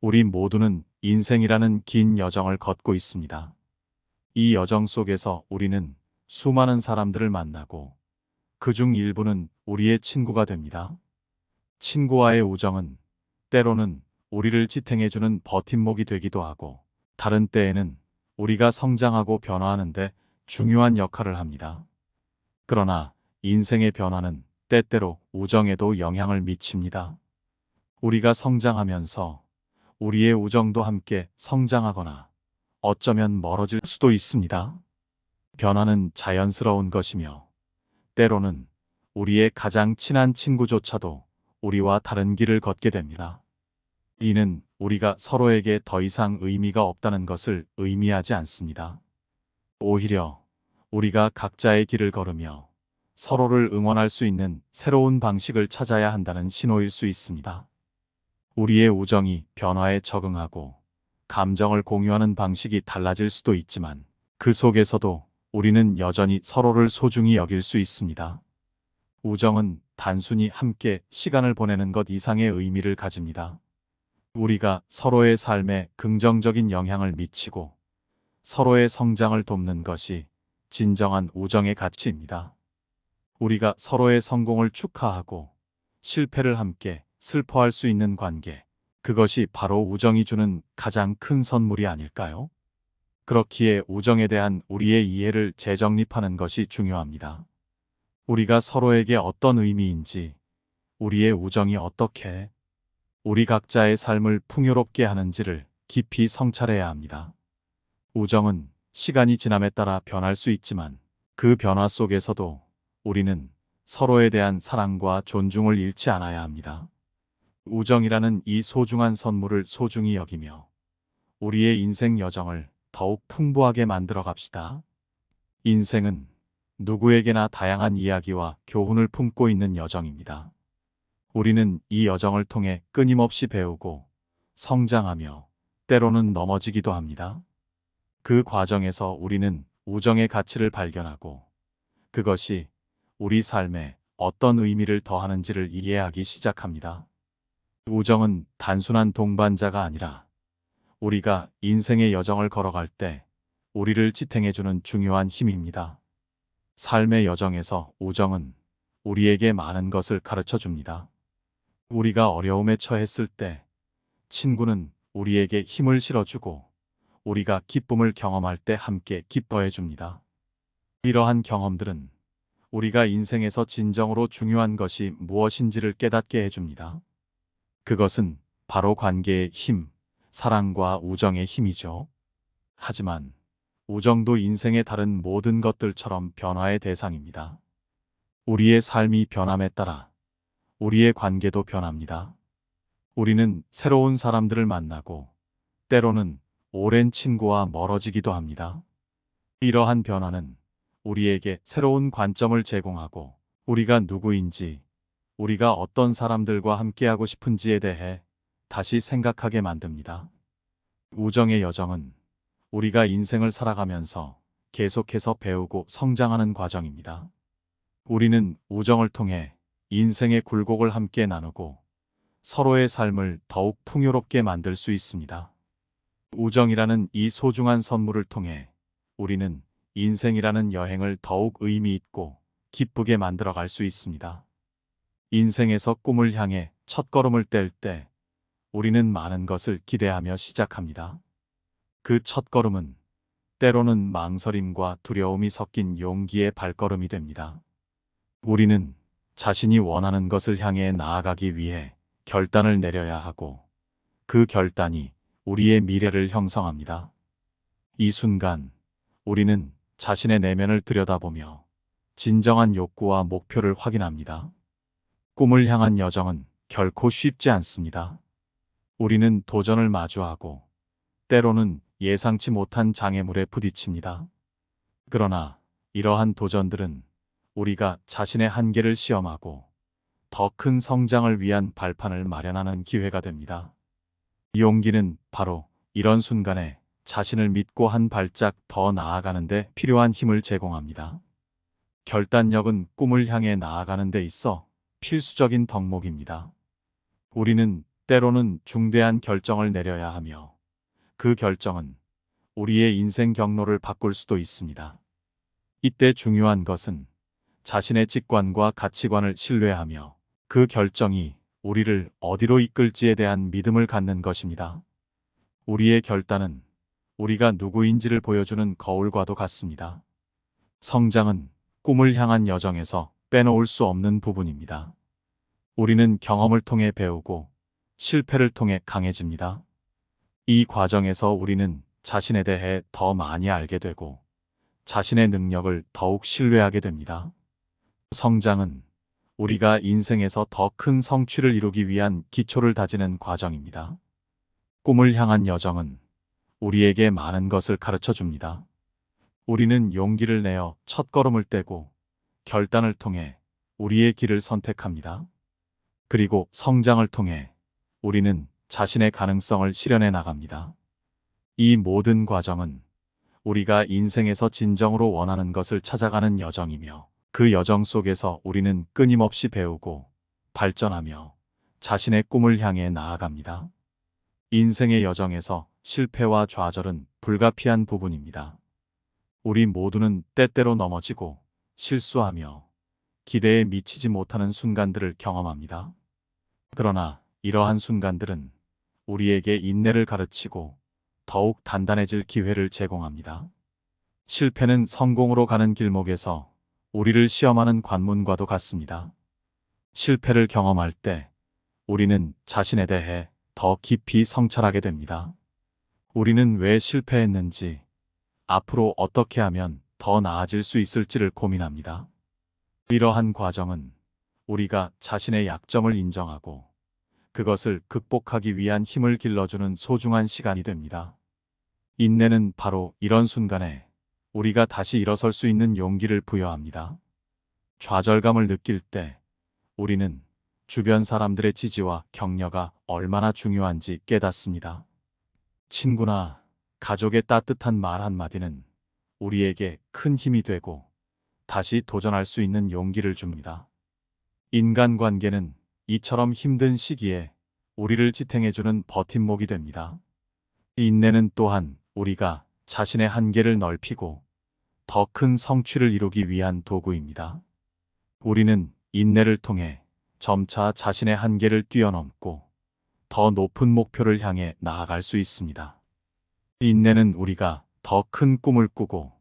우리 모두는 인생이라는 긴 여정을 걷고 있습니다. 이 여정 속에서 우리는 수많은 사람들을 만나고 그중 일부는 우리의 친구가 됩니다. 친구와의 우정은 때로는 우리를 지탱해주는 버팀목이 되기도 하고 다른 때에는 우리가 성장하고 변화하는데 중요한 역할을 합니다. 그러나 인생의 변화는 때때로 우정에도 영향을 미칩니다. 우리가 성장하면서 우리의 우정도 함께 성장하거나 어쩌면 멀어질 수도 있습니다. 변화는 자연스러운 것이며 때로는 우리의 가장 친한 친구조차도 우리와 다른 길을 걷게 됩니다. 이는 우리가 서로에게 더 이상 의미가 없다는 것을 의미하지 않습니다. 오히려 우리가 각자의 길을 걸으며 서로를 응원할 수 있는 새로운 방식을 찾아야 한다는 신호일 수 있습니다. 우리의 우정이 변화에 적응하고 감정을 공유하는 방식이 달라질 수도 있지만 그 속에서도 우리는 여전히 서로를 소중히 여길 수 있습니다. 우정은 단순히 함께 시간을 보내는 것 이상의 의미를 가집니다. 우리가 서로의 삶에 긍정적인 영향을 미치고 서로의 성장을 돕는 것이 진정한 우정의 가치입니다. 우리가 서로의 성공을 축하하고 실패를 함께 슬퍼할 수 있는 관계, 그것이 바로 우정이 주는 가장 큰 선물이 아닐까요? 그렇기에 우정에 대한 우리의 이해를 재정립하는 것이 중요합니다. 우리가 서로에게 어떤 의미인지, 우리의 우정이 어떻게 우리 각자의 삶을 풍요롭게 하는지를 깊이 성찰해야 합니다. 우정은 시간이 지남에 따라 변할 수 있지만 그 변화 속에서도 우리는 서로에 대한 사랑과 존중을 잃지 않아야 합니다. 우정이라는 이 소중한 선물을 소중히 여기며 우리의 인생 여정을 더욱 풍부하게 만들어 갑시다. 인생은 누구에게나 다양한 이야기와 교훈을 품고 있는 여정입니다. 우리는 이 여정을 통해 끊임없이 배우고 성장하며 때로는 넘어지기도 합니다. 그 과정에서 우리는 우정의 가치를 발견하고 그것이 우리 삶에 어떤 의미를 더하는지를 이해하기 시작합니다. 우정은 단순한 동반자가 아니라 우리가 인생의 여정을 걸어갈 때 우리를 지탱해주는 중요한 힘입니다. 삶의 여정에서 우정은 우리에게 많은 것을 가르쳐 줍니다. 우리가 어려움에 처했을 때 친구는 우리에게 힘을 실어주고 우리가 기쁨을 경험할 때 함께 기뻐해 줍니다. 이러한 경험들은 우리가 인생에서 진정으로 중요한 것이 무엇인지를 깨닫게 해줍니다. 그것은 바로 관계의 힘, 사랑과 우정의 힘이죠. 하지만 우정도 인생의 다른 모든 것들처럼 변화의 대상입니다. 우리의 삶이 변함에 따라 우리의 관계도 변합니다. 우리는 새로운 사람들을 만나고 때로는 오랜 친구와 멀어지기도 합니다. 이러한 변화는 우리에게 새로운 관점을 제공하고 우리가 누구인지, 우리가 어떤 사람들과 함께하고 싶은지에 대해 다시 생각하게 만듭니다. 우정의 여정은 우리가 인생을 살아가면서 계속해서 배우고 성장하는 과정입니다. 우리는 우정을 통해 인생의 굴곡을 함께 나누고 서로의 삶을 더욱 풍요롭게 만들 수 있습니다. 우정이라는 이 소중한 선물을 통해 우리는 인생이라는 여행을 더욱 의미 있고 기쁘게 만들어 갈 수 있습니다. 인생에서 꿈을 향해 첫걸음을 뗄 때 우리는 많은 것을 기대하며 시작합니다. 그 첫걸음은 때로는 망설임과 두려움이 섞인 용기의 발걸음이 됩니다. 우리는 자신이 원하는 것을 향해 나아가기 위해 결단을 내려야 하고 그 결단이 우리의 미래를 형성합니다. 이 순간 우리는 자신의 내면을 들여다보며 진정한 욕구와 목표를 확인합니다. 꿈을 향한 여정은 결코 쉽지 않습니다. 우리는 도전을 마주하고 때로는 예상치 못한 장애물에 부딪힙니다. 그러나 이러한 도전들은 우리가 자신의 한계를 시험하고 더 큰 성장을 위한 발판을 마련하는 기회가 됩니다. 용기는 바로 이런 순간에 자신을 믿고 한 발짝 더 나아가는 데 필요한 힘을 제공합니다. 결단력은 꿈을 향해 나아가는 데 있어 필수적인 덕목입니다. 우리는 때로는 중대한 결정을 내려야 하며 그 결정은 우리의 인생 경로를 바꿀 수도 있습니다. 이때 중요한 것은 자신의 직관과 가치관을 신뢰하며 그 결정이 우리를 어디로 이끌지에 대한 믿음을 갖는 것입니다. 우리의 결단은 우리가 누구인지를 보여주는 거울과도 같습니다. 성장은 꿈을 향한 여정에서 빼놓을 수 없는 부분입니다. 우리는 경험을 통해 배우고 실패를 통해 강해집니다. 이 과정에서 우리는 자신에 대해 더 많이 알게 되고 자신의 능력을 더욱 신뢰하게 됩니다. 성장은 우리가 인생에서 더 큰 성취를 이루기 위한 기초를 다지는 과정입니다. 꿈을 향한 여정은 우리에게 많은 것을 가르쳐 줍니다. 우리는 용기를 내어 첫걸음을 떼고 결단을 통해 우리의 길을 선택합니다. 그리고 성장을 통해 우리는 자신의 가능성을 실현해 나갑니다. 이 모든 과정은 우리가 인생에서 진정으로 원하는 것을 찾아가는 여정이며 그 여정 속에서 우리는 끊임없이 배우고 발전하며 자신의 꿈을 향해 나아갑니다. 인생의 여정에서 실패와 좌절은 불가피한 부분입니다. 우리 모두는 때때로 넘어지고 실수하며 기대에 미치지 못하는 순간들을 경험합니다. 그러나 이러한 순간들은 우리에게 인내를 가르치고 더욱 단단해질 기회를 제공합니다. 실패는 성공으로 가는 길목에서 우리를 시험하는 관문과도 같습니다. 실패를 경험할 때 우리는 자신에 대해 더 깊이 성찰하게 됩니다. 우리는 왜 실패했는지, 앞으로 어떻게 하면 더 나아질 수 있을지를 고민합니다. 이러한 과정은 우리가 자신의 약점을 인정하고 그것을 극복하기 위한 힘을 길러주는 소중한 시간이 됩니다. 인내는 바로 이런 순간에 우리가 다시 일어설 수 있는 용기를 부여합니다. 좌절감을 느낄 때 우리는 주변 사람들의 지지와 격려가 얼마나 중요한지 깨닫습니다. 친구나 가족의 따뜻한 말 한마디는 우리에게 큰 힘이 되고 다시 도전할 수 있는 용기를 줍니다. 인간관계는 이처럼 힘든 시기에 우리를 지탱해주는 버팀목이 됩니다. 인내는 또한 우리가 자신의 한계를 넓히고 더 큰 성취를 이루기 위한 도구입니다. 우리는 인내를 통해 점차 자신의 한계를 뛰어넘고 더 높은 목표를 향해 나아갈 수 있습니다. 인내는 우리가 더 큰 꿈을 꾸고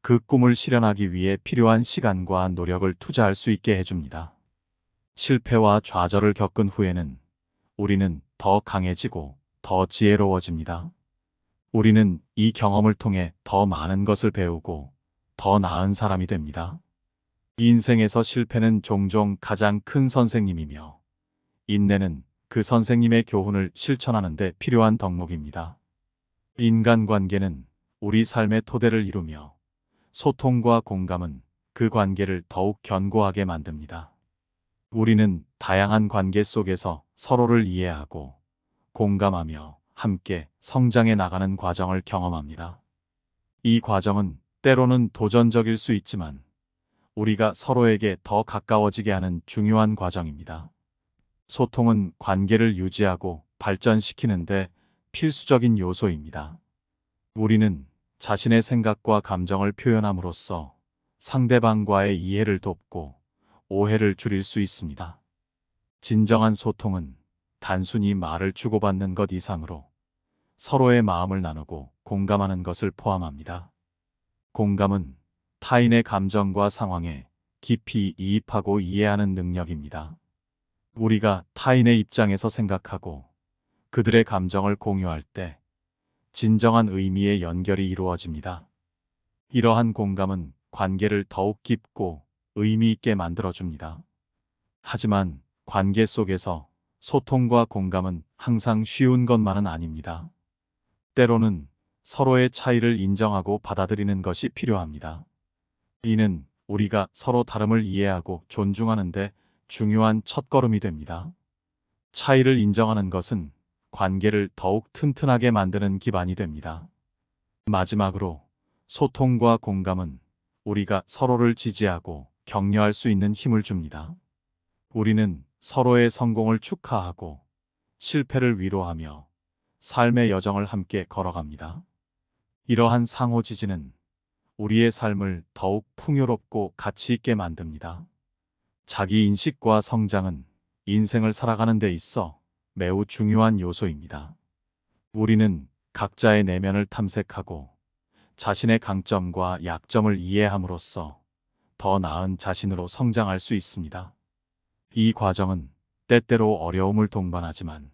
그 꿈을 실현하기 위해 필요한 시간과 노력을 투자할 수 있게 해줍니다. 실패와 좌절을 겪은 후에는 우리는 더 강해지고 더 지혜로워집니다. 우리는 이 경험을 통해 더 많은 것을 배우고 더 나은 사람이 됩니다. 인생에서 실패는 종종 가장 큰 선생님이며 인내는 그 선생님의 교훈을 실천하는 데 필요한 덕목입니다. 인간관계는 우리 삶의 토대를 이루며 소통과 공감은 그 관계를 더욱 견고하게 만듭니다. 우리는 다양한 관계 속에서 서로를 이해하고 공감하며 함께 성장해 나가는 과정을 경험합니다. 이 과정은 때로는 도전적일 수 있지만 우리가 서로에게 더 가까워지게 하는 중요한 과정입니다. 소통은 관계를 유지하고 발전시키는데 필수적인 요소입니다. 우리는 자신의 생각과 감정을 표현함으로써 상대방과의 이해를 돕고 오해를 줄일 수 있습니다. 진정한 소통은 단순히 말을 주고받는 것 이상으로 서로의 마음을 나누고 공감하는 것을 포함합니다. 공감은 타인의 감정과 상황에 깊이 이입하고 이해하는 능력입니다. 우리가 타인의 입장에서 생각하고 그들의 감정을 공유할 때 진정한 의미의 연결이 이루어집니다. 이러한 공감은 관계를 더욱 깊고 의미 있게 만들어줍니다. 하지만 관계 속에서 소통과 공감은 항상 쉬운 것만은 아닙니다. 때로는 서로의 차이를 인정하고 받아들이는 것이 필요합니다. 이는 우리가 서로 다름을 이해하고 존중하는데 중요한 첫걸음이 됩니다. 차이를 인정하는 것은 관계를 더욱 튼튼하게 만드는 기반이 됩니다. 마지막으로 소통과 공감은 우리가 서로를 지지하고 격려할 수 있는 힘을 줍니다. 우리는 서로의 성공을 축하하고 실패를 위로하며 삶의 여정을 함께 걸어갑니다. 이러한 상호 지지는 우리의 삶을 더욱 풍요롭고 가치 있게 만듭니다. 자기 인식과 성장은 인생을 살아가는 데 있어 매우 중요한 요소입니다. 우리는 각자의 내면을 탐색하고 자신의 강점과 약점을 이해함으로써 더 나은 자신으로 성장할 수 있습니다. 이 과정은 때때로 어려움을 동반하지만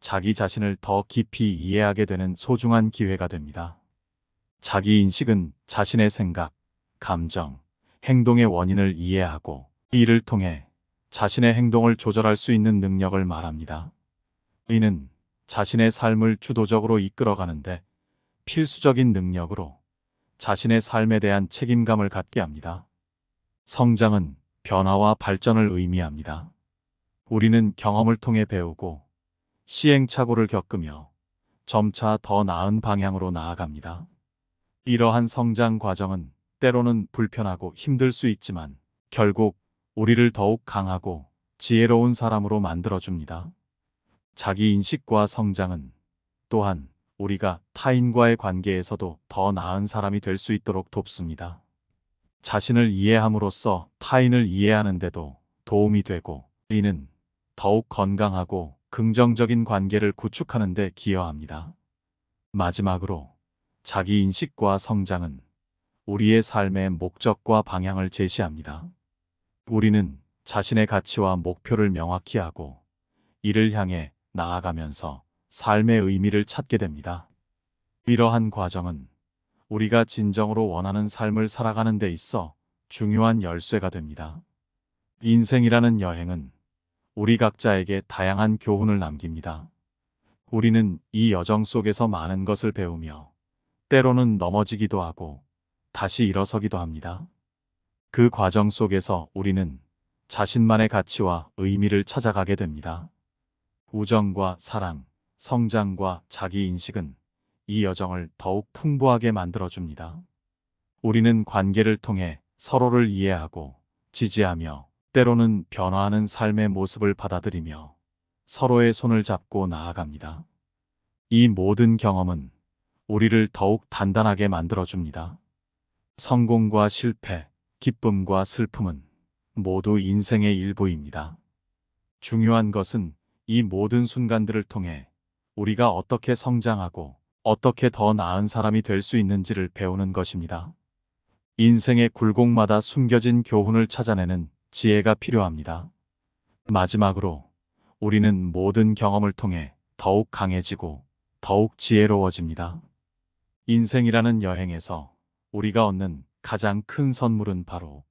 자기 자신을 더 깊이 이해하게 되는 소중한 기회가 됩니다. 자기 인식은 자신의 생각, 감정, 행동의 원인을 이해하고 이를 통해 자신의 행동을 조절할 수 있는 능력을 말합니다. 이는 자신의 삶을 주도적으로 이끌어가는데 필수적인 능력으로 자신의 삶에 대한 책임감을 갖게 합니다. 성장은 변화와 발전을 의미합니다. 우리는 경험을 통해 배우고 시행착오를 겪으며 점차 더 나은 방향으로 나아갑니다. 이러한 성장 과정은 때로는 불편하고 힘들 수 있지만 결국 우리를 더욱 강하고 지혜로운 사람으로 만들어줍니다. 자기 인식과 성장은 또한 우리가 타인과의 관계에서도 더 나은 사람이 될 수 있도록 돕습니다. 자신을 이해함으로써 타인을 이해하는 데도 도움이 되고 이는 더욱 건강하고 긍정적인 관계를 구축하는 데 기여합니다. 마지막으로 자기 인식과 성장은 우리의 삶의 목적과 방향을 제시합니다. 우리는 자신의 가치와 목표를 명확히 하고 이를 향해 나아가면서 삶의 의미를 찾게 됩니다. 이러한 과정은 우리가 진정으로 원하는 삶을 살아가는 데 있어 중요한 열쇠가 됩니다. 인생이라는 여행은 우리 각자에게 다양한 교훈을 남깁니다. 우리는 이 여정 속에서 많은 것을 배우며 때로는 넘어지기도 하고 다시 일어서기도 합니다. 그 과정 속에서 우리는 자신만의 가치와 의미를 찾아가게 됩니다. 우정과 사랑, 성장과 자기 인식은 이 여정을 더욱 풍부하게 만들어줍니다. 우리는 관계를 통해 서로를 이해하고 지지하며 때로는 변화하는 삶의 모습을 받아들이며 서로의 손을 잡고 나아갑니다. 이 모든 경험은 우리를 더욱 단단하게 만들어줍니다. 성공과 실패, 기쁨과 슬픔은 모두 인생의 일부입니다. 중요한 것은 이 모든 순간들을 통해 우리가 어떻게 성장하고 어떻게 더 나은 사람이 될 수 있는지를 배우는 것입니다. 인생의 굴곡마다 숨겨진 교훈을 찾아내는 지혜가 필요합니다. 마지막으로 우리는 모든 경험을 통해 더욱 강해지고 더욱 지혜로워집니다. 인생이라는 여행에서 우리가 얻는 가장 큰 선물은 바로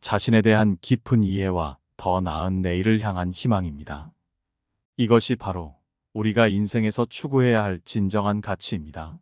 자신에 대한 깊은 이해와 더 나은 내일을 향한 희망입니다. 이것이 바로 우리가 인생에서 추구해야 할 진정한 가치입니다.